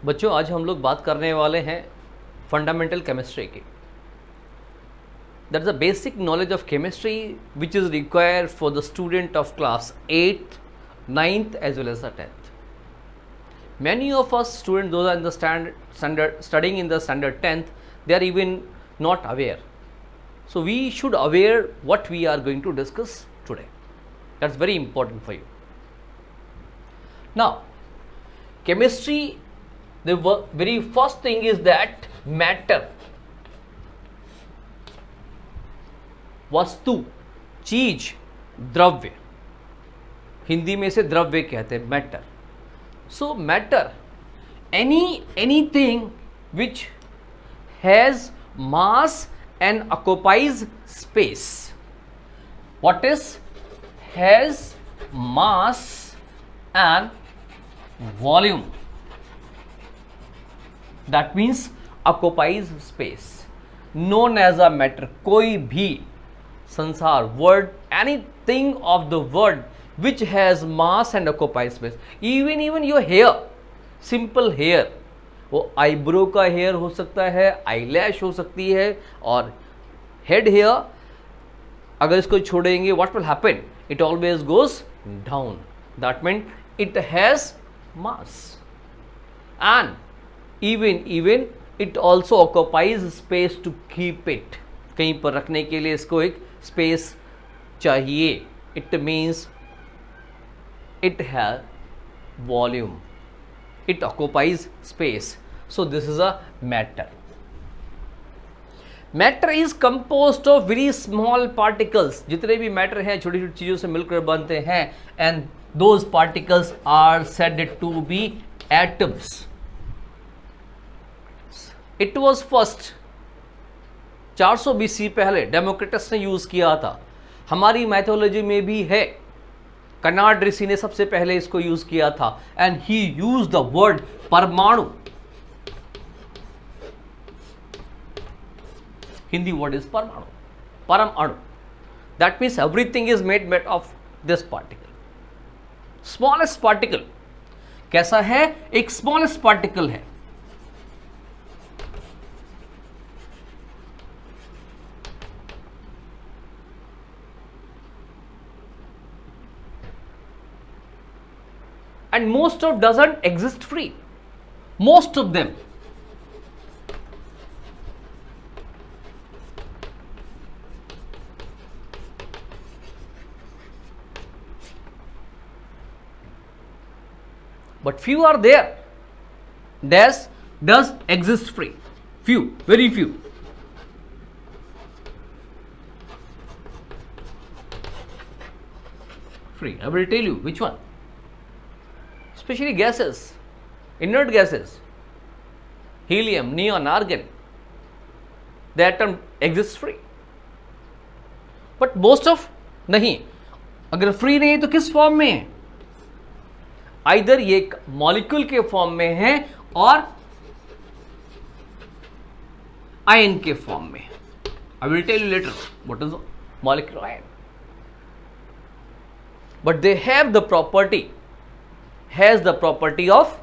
बच्चों आज हम लोग बात करने वाले हैं फंडामेंटल केमिस्ट्री की। That is a basic knowledge of chemistry which is required for the student of class 8th, 9th as well as the 10th. Many of us students, those are in the standard studying in the standard 10th, they are even not aware. So we should aware what we are going to discuss today. That's very important for you. Now, chemistry, the very first thing is that matter, वस्तु, चीज, द्रव्य, हिंदी में से द्रव्य कहते हैं matter. So matter, anything which has mass and occupies space. What is has mass and volume? That means occupies space, known as a matter. कोई भी संसार, word, anything of the word which has mass and occupies space. Even your hair, simple hair, वो eyebrow का hair हो सकता है, eyelash हो सकती है, और हेड हेयर अगर इसको छोड़ेंगे what will happen? It always goes down. That means it has mass and even it also occupies space to keep it. कहीं पर रखने के लिए इसको एक स्पेस चाहिए. It means it has volume, it occupies space. So this is a matter. Matter is composed of very small particles. जितने भी matter हैं छोटी छोटी चीज़ों से मिलकर बनते हैं, and those particles are said to be atoms. It was first 400 BC पहले डेमोक्रिटस ने यूज किया था. हमारी मैथोलॉजी में भी है, कनाड ऋषि ने सबसे पहले इसको यूज किया था, and he use the word परमाणु. हिंदी वर्ड इज परमाणु, परम अणु. That means everything is made of this particle. Smallest particle कैसा है? एक स्मॉलेस्ट पार्टिकल है. And most of doesn't exist free. Most of them. But few are there. Does exist free. Few, very few. Free. I will tell you which one. Especially gases, inert gases, helium, neon, argon, the atom exists free. But most of नहीं. अगर free नहीं तो किस form में है? Either ये एक molecule के फॉर्म में है और आयन के फॉर्म में. I will tell you later what is molecular ion. But they have the property, has the property of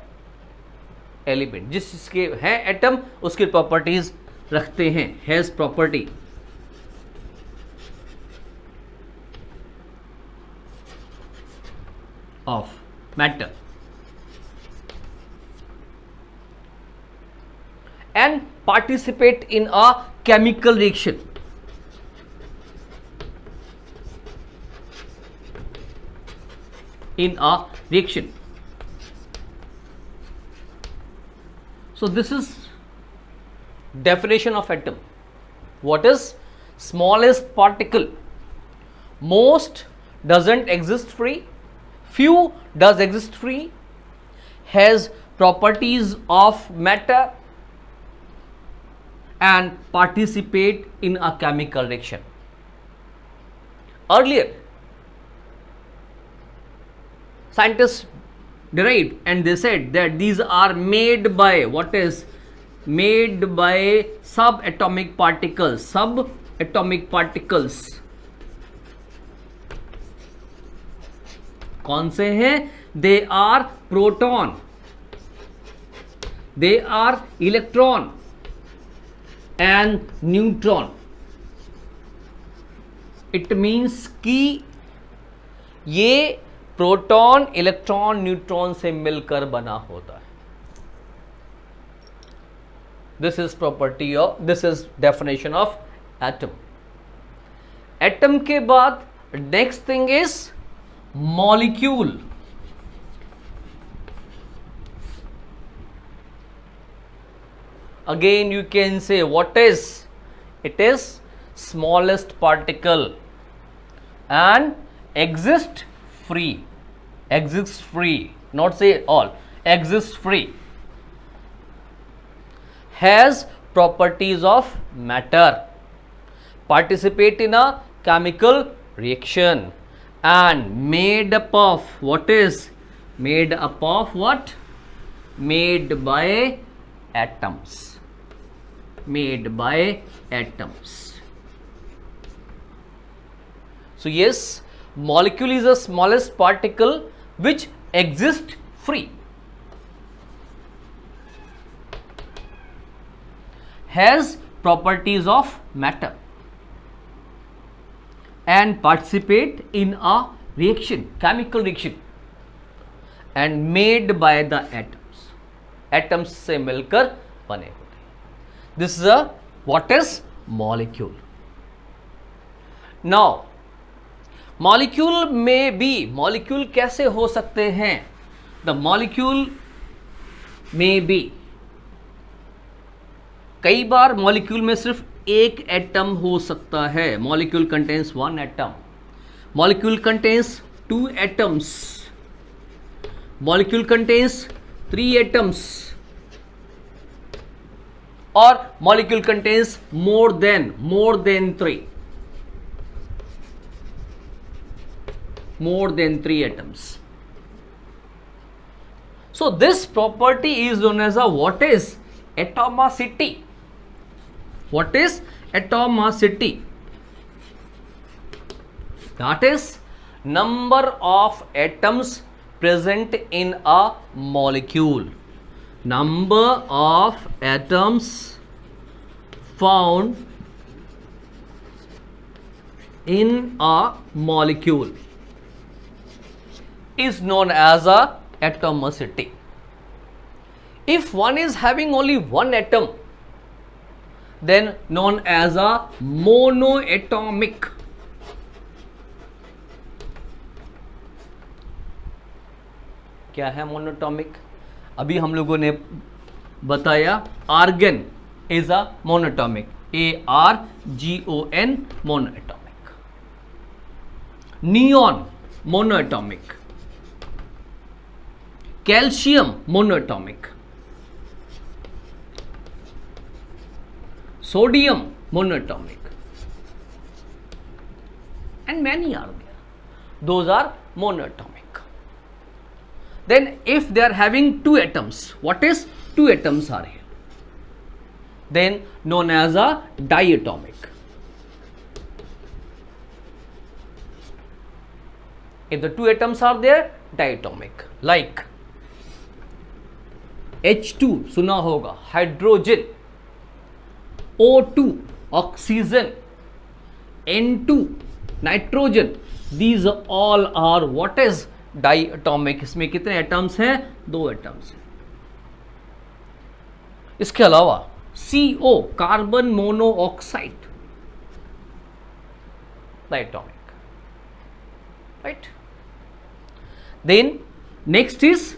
element. जिसके हैं एटम उसके प्रॉपर्टीज रखते हैं. has property of matter and participate in a chemical reaction. In a reaction. So this is definition of atom. What is smallest particle? Most doesn't exist free. Few does exist free. Has properties of matter and participate in a chemical reaction. Earlier, scientists derived and they said that these are made by subatomic particles. कौन से हैं? They are proton, they are electron and neutron. It means कि ये proton electron neutron से मिलकर बना होता है. This is property of, this is definition of atom. Atom के बाद next thing is molecule. Again you can say what is, it is smallest particle and exist free, not say all, exists free, has properties of matter, participate in a chemical reaction and made up of, what is made up of, what, made by atoms, made by atoms. So yes, molecule is the smallest particle which exists free, has properties of matter and participate in a reaction, chemical reaction, and made by the atoms. Atoms से मिलकर बने होते हैं. This is a, what is molecule. Now molecule में भी, molecule कैसे हो सकते हैं? द मॉलिक्यूल में भी, कई बार मॉलिक्यूल में सिर्फ एक एटम हो सकता है. Molecule contains one atom, molecule contains two atoms, molecule contains three atoms, और molecule contains more than three, more than three atoms. So this property is known as a, what is atomicity. What is atomicity? That is number of atoms present in a molecule, number of atoms found in a molecule is known as a atomicity. If one is having only one atom, then known as a monoatomic. क्या है monoatomic? अभी हम लोगों ने बताया argon is a monatomic, ARGON monoatomic, neon monoatomic, calcium monoatomic, sodium monoatomic, and many are there. Those are monoatomic. Then if they are having two atoms, what is two atoms are here? Then known as a diatomic. If the two atoms are there, diatomic. Like H2 सुना होगा, hydrogen, O2 oxygen, N2 nitrogen. These all are what is diatomic. इसमें कितने atoms हैं? दो atoms हैं. इसके अलावा CO carbon monoxide, diatomic, right? Then next is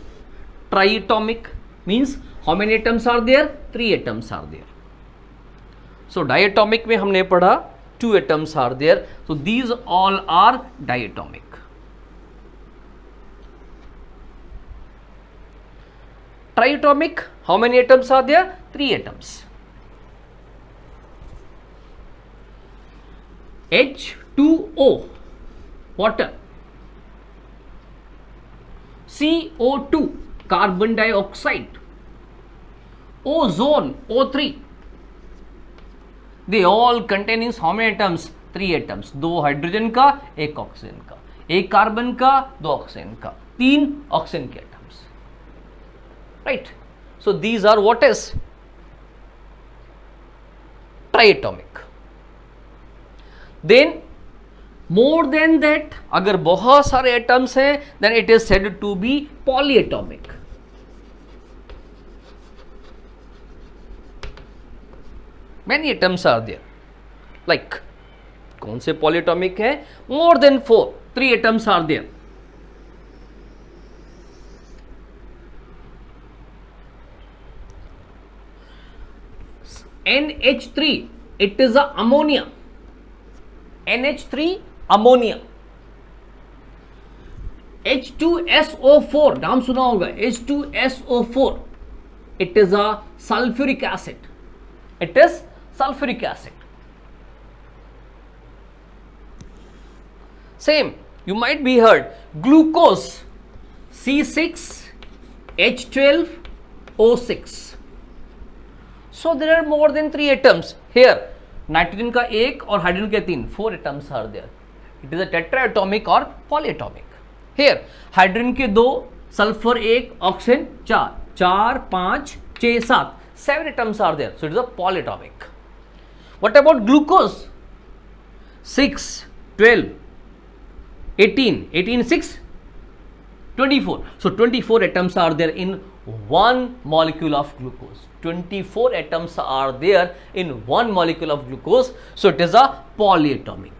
triatomic, means how many atoms are there? 3 atoms are there. So diatomic में हमने पढ़ा 2 atoms are there. So these all are diatomic. Triatomic, how many atoms are there? 3 atoms. H2O, water. CO2, carbon dioxide. Ozone, O3. They all containing how many atoms? 3 atoms. 2 hydrogen का, 1 oxygen का, 1 carbon का, 2 oxygen का, 3 oxygen के atoms, right. So these are what is triatomic. Then more than that, अगर बहुत सारे atoms हैं, then it is said to be polyatomic. Many atoms are there. Like कौन से polyatomic है? More than 4, 3 atoms are there. NH3, it is a ammonia. NH3 ammonia. H2SO4, नाम सुना होगा, H2SO4, it is a sulfuric acid. It is sulfuric acid. Same, you might be heard glucose, C6H12O6. So there are more than 3 atoms here. Nitrogen का 1 और hydrogen के 3, 4 atoms are there. It is a tetraatomic or polyatomic. Here hydrogen के 2, sulphur 1, oxygen 4, 4, 5, 6, 7, 7 atoms are there. So it is a polyatomic. What about glucose? 6, 12, 18, 18, 6, 24. So 24 atoms are there in one molecule of glucose. 24 atoms are there in one molecule of glucose. So it is a polyatomic.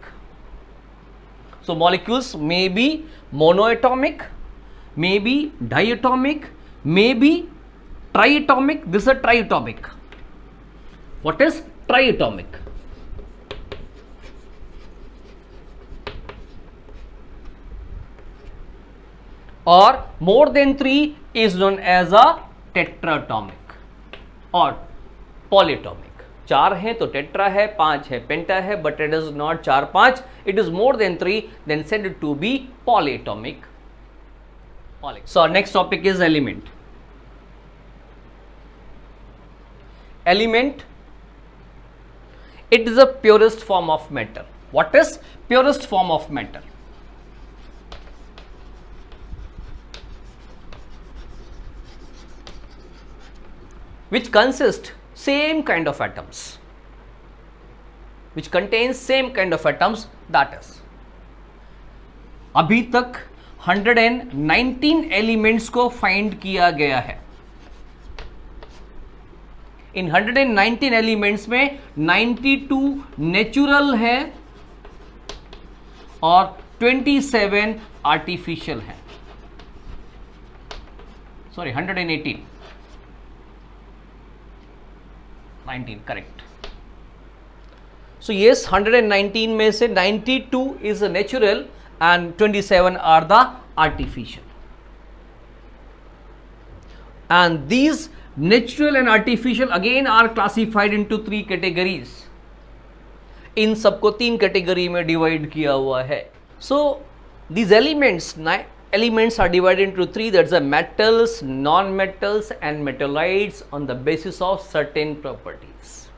So molecules may be monoatomic, may be diatomic, may be triatomic. This is a triatomic. What is triatomic? Or more than 3 is known as a tetratomic और polyatomic. 4 है तो tetra है, 5 है पेंटा है, but it is not 4, 5. It is more than 3, then said to be polyatomic. So our next topic is element. Element, it is a purest form of matter. What is purest form of matter? Which consist same kind of atoms, which contains same kind of atoms, that is. अभी तक 119 elements को find किया गया है. इन 119 elements में 92 natural है और 27 artificial है. Sorry, 118, 19, correct. सो यस, 119 में से 92 is natural and 27 are the artificial. And these natural and artificial again are classified into 3 categories. इन सबको 3 कैटेगरी में डिवाइड किया हुआ है. So these elements are divided into 3, that's the metals, non-metals and metalloids on the basis of certain properties.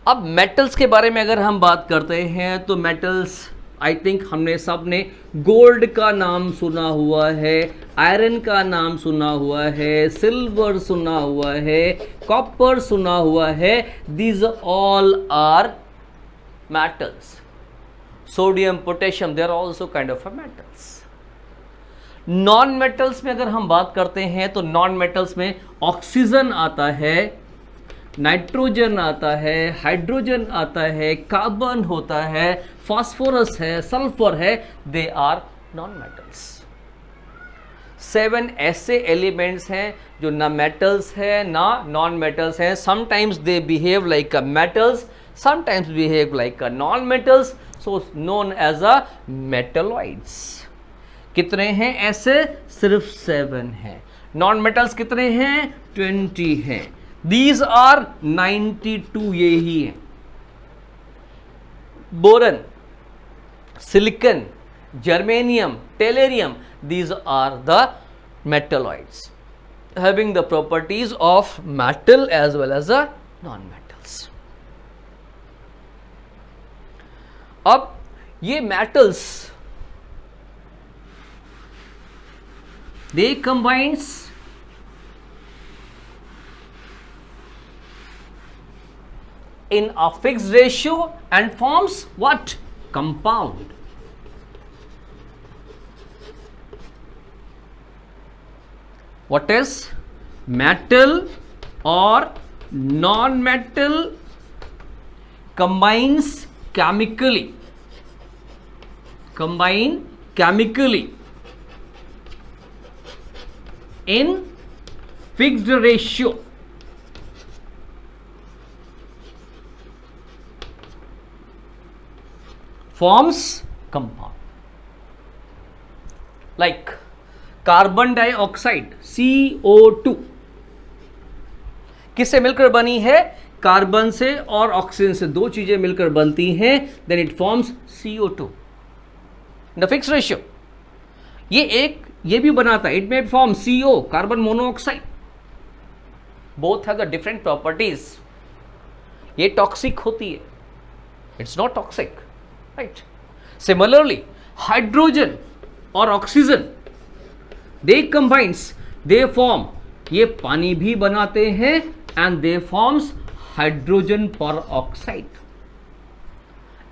अब metals के बारे में अगर हम बात करते हैं तो metals आई थिंक हमने सब ने गोल्ड का नाम सुना हुआ है, आयरन का नाम सुना हुआ है, सिल्वर सुना हुआ है, कॉपर सुना हुआ है. These all are metals. Sodium, potassium, they are also kind of metals. Non metals में अगर हम बात करते हैं तो नॉन मेटल्स में ऑक्सीजन आता है, नाइट्रोजन आता है, हाइड्रोजन आता है, कार्बन होता है, फास्फोरस है, सल्फर है. They are non metals. 7 ऐसे एलिमेंट्स हैं जो ना मेटल्स है ना नॉन मेटल्स हैं. Sometimes they behave like a metals, sometimes behave like a non metals, so known as a metalloids. कितने हैं ऐसे? सिर्फ 7 हैं. नॉन मेटल्स कितने हैं? 20 हैं. These are 92, ये ही है. Boron, silicon, germanium, टेलेरियम, these are the metalloids having the properties of metal as well as the non-metals. अब ये metals, they combines in a fixed ratio and forms what? Compound. What is metal or non-metal combine chemically in fixed ratio forms compound. Like carbon dioxide CO2 किससे मिलकर बनी है? Carbon से और oxygen से, दो चीजें मिलकर बनती हैं, then it forms CO2 in the fixed ratio. ये भी बनाता है, it may form CO, carbon monoxide. Both have the different properties. ये टॉक्सिक होती है, it's not toxic, right. Similarly hydrogen और oxygen, they combines, they form, ये पानी भी बनाते हैं and they forms hydrogen peroxide.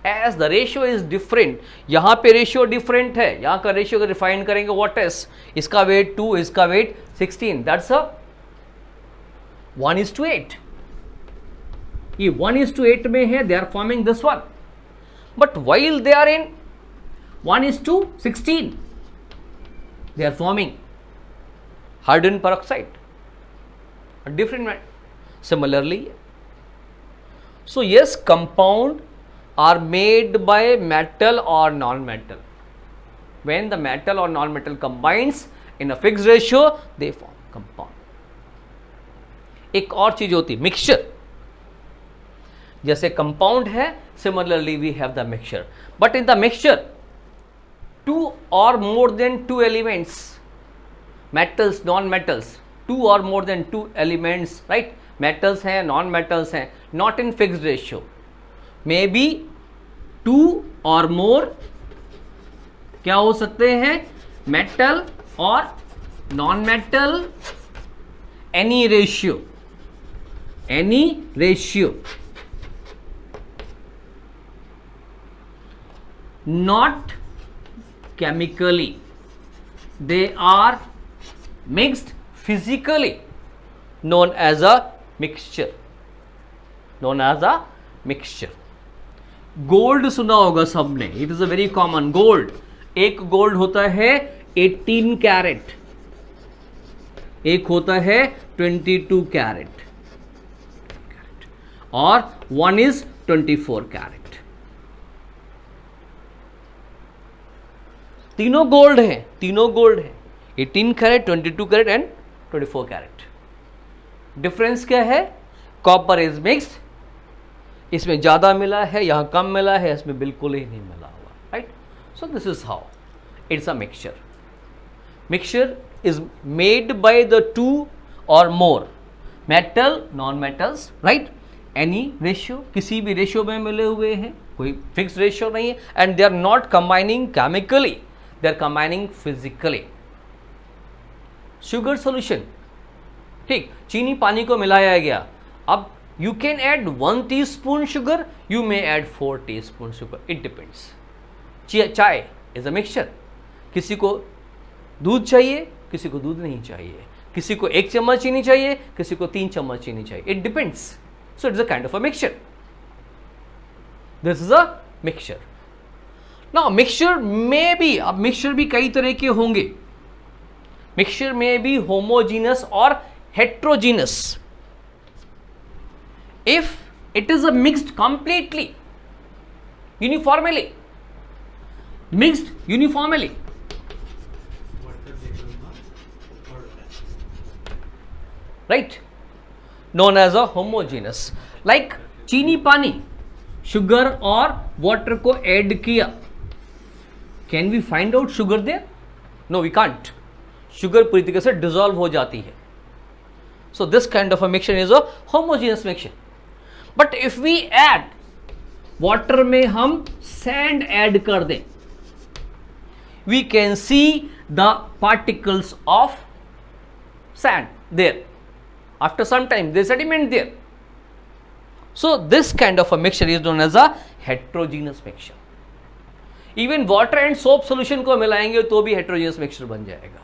As the ratio is different, यहां पे रेशियो डिफरेंट है, यहां का रेशियो अगर रिफाइन करेंगे व्हाट इज, इसका वेट 2, इसका वेट 16, दैट्स अ 1:8. ये 1:8 में है, they are forming this one. But while they are in 1:16, they are forming hydrogen peroxide, a different matter. Similarly, so yes, compound are made by metal or non-metal. When the metal or non-metal combines in a fixed ratio, they form compound. एक और चीज होती है mixture. जैसे compound है, similarly we have the mixture, but in the mixture two or more than two elements, metals, non-metals, two or more than two elements, right? Metals हैं, non-metals हैं, not in fixed ratio, maybe two or more क्या हो सकते हैं? metal और non-metal, any ratio, not chemically, they are mixed physically, known as a mixture. Gold सुना होगा सबने, it is a very common. Gold, एक गोल्ड होता है 18 कैरेट, एक होता है 22 कैरेट, और वन इज 24 कैरेट. तीनों गोल्ड है, 18 carat, 22 carat and 24 carat. Difference क्या है? कॉपर इज मिक्स्ड, इसमें ज्यादा मिला है, यहां कम मिला है, इसमें बिल्कुल ही नहीं मिला हुआ, right. So this is how it's a mixture. Mixture is made by the two or more metal, non metals, right. Any ratio, किसी भी रेशियो में मिले हुए हैं, कोई फिक्स रेशियो नहीं है, and they are not combining chemically, they are combining physically. Sugar solution, ठीक, चीनी पानी को मिलाया गया. अब you can add 1 teaspoon sugar, you may add 4 teaspoon sugar, it depends. चाय is a mixture, किसी को दूध चाहिए, किसी को दूध नहीं चाहिए, किसी को 1 चम्मच चीनी चाहिए, किसी को 3 चम्मच चीनी चाहिए, it depends. So it's a kind of a mixture. This is a mixture. Now mixture may be, अब मिक्सचर भी कई तरह के होंगे. मिक्सचर में भी होमोजीनस और heterogeneous. If it is a mixed completely, uniformly, right, known as a homogeneous. Like चीनी पानी, शुगर और वाटर को ऐड किया, can we find out sugar there? No, we can't. Sugar पूरी तरीके से डिसॉल्व हो जाती है. So this kind of a mixture is a homogeneous mixture. But if we add water में हम सैंड ऐड कर दें, we can see the particles of sand there. After some time they sediment there. So this kind of a mixture is known as a heterogeneous mixture. Even water and soap solution को मिलाएंगे तो भी heterogeneous mixture बन जाएगा.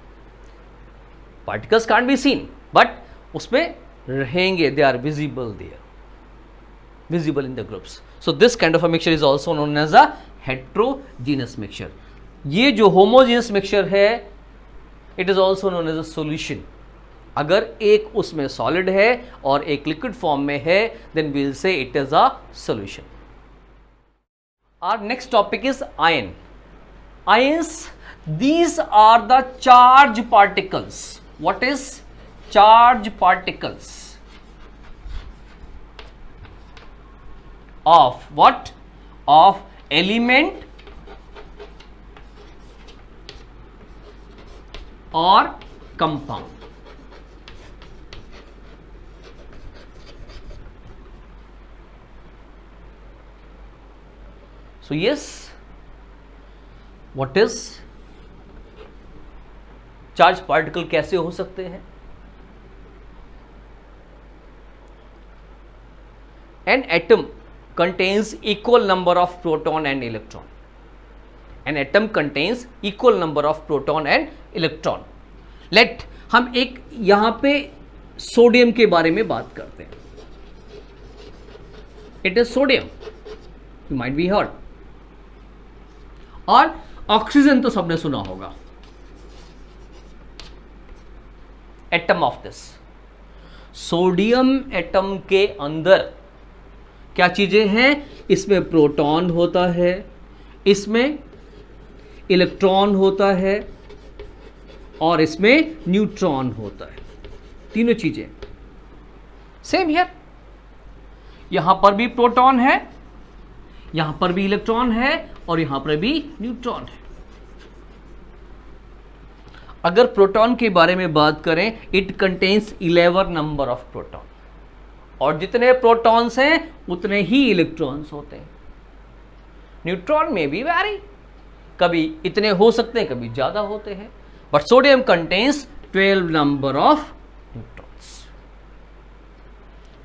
Particles can't be seen, but उसमें रहेंगे, they are visible there, visible in the groups. So this kind of a mixture is also known as a heterogeneous mixture. ये जो homogeneous mixture है, it is also known as a solution. अगर एक उसमें solid है और एक liquid form में है, then we will say it is a solution. Our next topic is ion. Ions, these are the charge particles. What is charge particles? Of what? Of element or compound. So yes, what is charge particle कैसे हो सकते हैं? An atom contains equal number of proton and electron. An atom contains equal number of proton and electron. Let हम एक यहां पे sodium के बारे में बात करते हैं. It is sodium. You might be heard. और ऑक्सीजन तो सबने सुना होगा. Atom of this sodium atom के अंदर क्या चीजें हैं? इसमें प्रोटॉन होता है, इसमें इलेक्ट्रॉन होता है और इसमें न्यूट्रॉन होता है. तीनों चीजें सेम हियर. यहां पर भी प्रोटॉन है, यहां पर भी इलेक्ट्रॉन है और यहां पर भी न्यूट्रॉन है. अगर प्रोटॉन के बारे में बात करें, it contains 11 number of proton, और जितने प्रोटॉन्स हैं उतने ही इलेक्ट्रॉन्स होते हैं. न्यूट्रॉन में भी वैरी, कभी इतने हो सकते हैं, कभी ज्यादा होते हैं. But sodium contains 12 number of neutrons.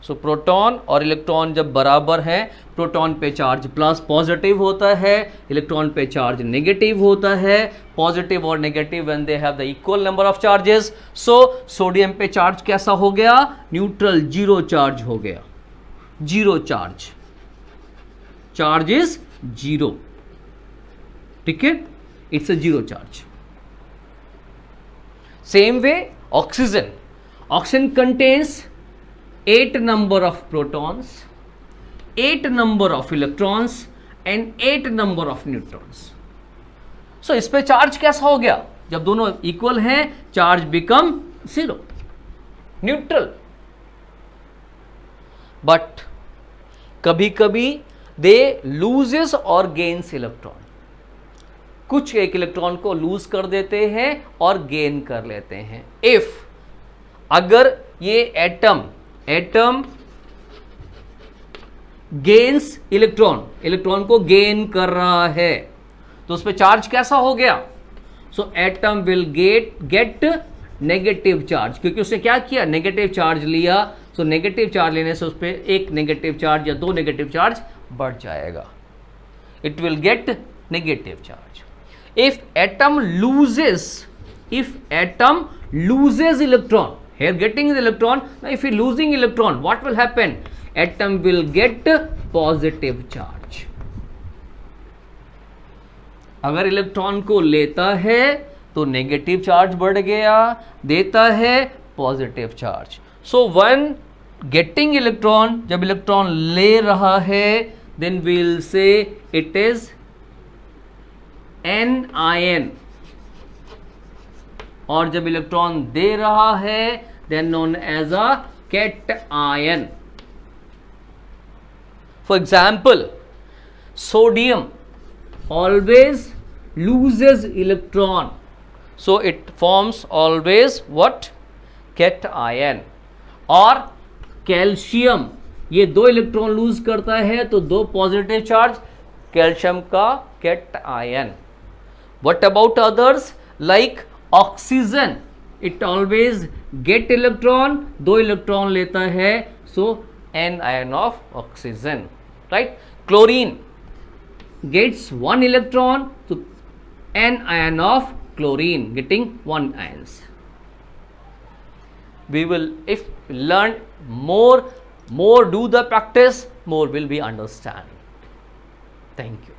So proton और इलेक्ट्रॉन जब बराबर हैं, प्रोटॉन पे चार्ज प्लस पॉजिटिव होता है, इलेक्ट्रॉन पे चार्ज नेगेटिव होता है. पॉजिटिव और negative when they have the equal number of charges. So sodium पे चार्ज कैसा हो गया? न्यूट्रल, जीरो चार्ज हो गया. Zero charge, charge is zero. ठीक है, it's a zero charge. Same way oxygen. Oxygen contains 8 number of protons, 8 number of electrons and 8 number of neutrons. So इस पे चार्ज कैसा हो गया? जब दोनों इक्वल हैं, charge become zero, neutral. But कभी कभी दे लूजेस और गेन्स इलेक्ट्रॉन. कुछ एक इलेक्ट्रॉन को लूज कर देते हैं और गेन कर लेते हैं. इफ अगर ये एटम गेन्स इलेक्ट्रॉन, इलेक्ट्रॉन को गेन कर रहा है, तो उस पर चार्ज कैसा हो गया? So atom will get negative charge, क्योंकि उसने क्या किया? नेगेटिव चार्ज लिया. सो नेगेटिव चार्ज लेने से उस पर एक नेगेटिव चार्ज या दो नेगेटिव चार्ज बढ़ जाएगा. It will get negative charge. If atom loses electron, here getting the electron, now if you losing electron, what will happen? Atom will get positive charge. अगर इलेक्ट्रॉन को लेता है तो negative charge बढ़ गया, देता है positive charge. So one getting electron, जब इलेक्ट्रॉन ले रहा है, then we will say it is an ion, और जब इलेक्ट्रॉन दे रहा है, then known as a cation. For example, sodium always loses electron, so it forms always what? Cation. और calcium, ये दो इलेक्ट्रॉन लूज करता है तो दो पॉजिटिव चार्ज, कैल्शियम का cation. What about others? Like oxygen, it always get electron, दो electron लेता है, सो N ion of oxygen, right? Chlorine gets 1 electron, so N ion of chlorine getting 1 ions. We will, if we learn more do the practice, more will be understand. Thank you.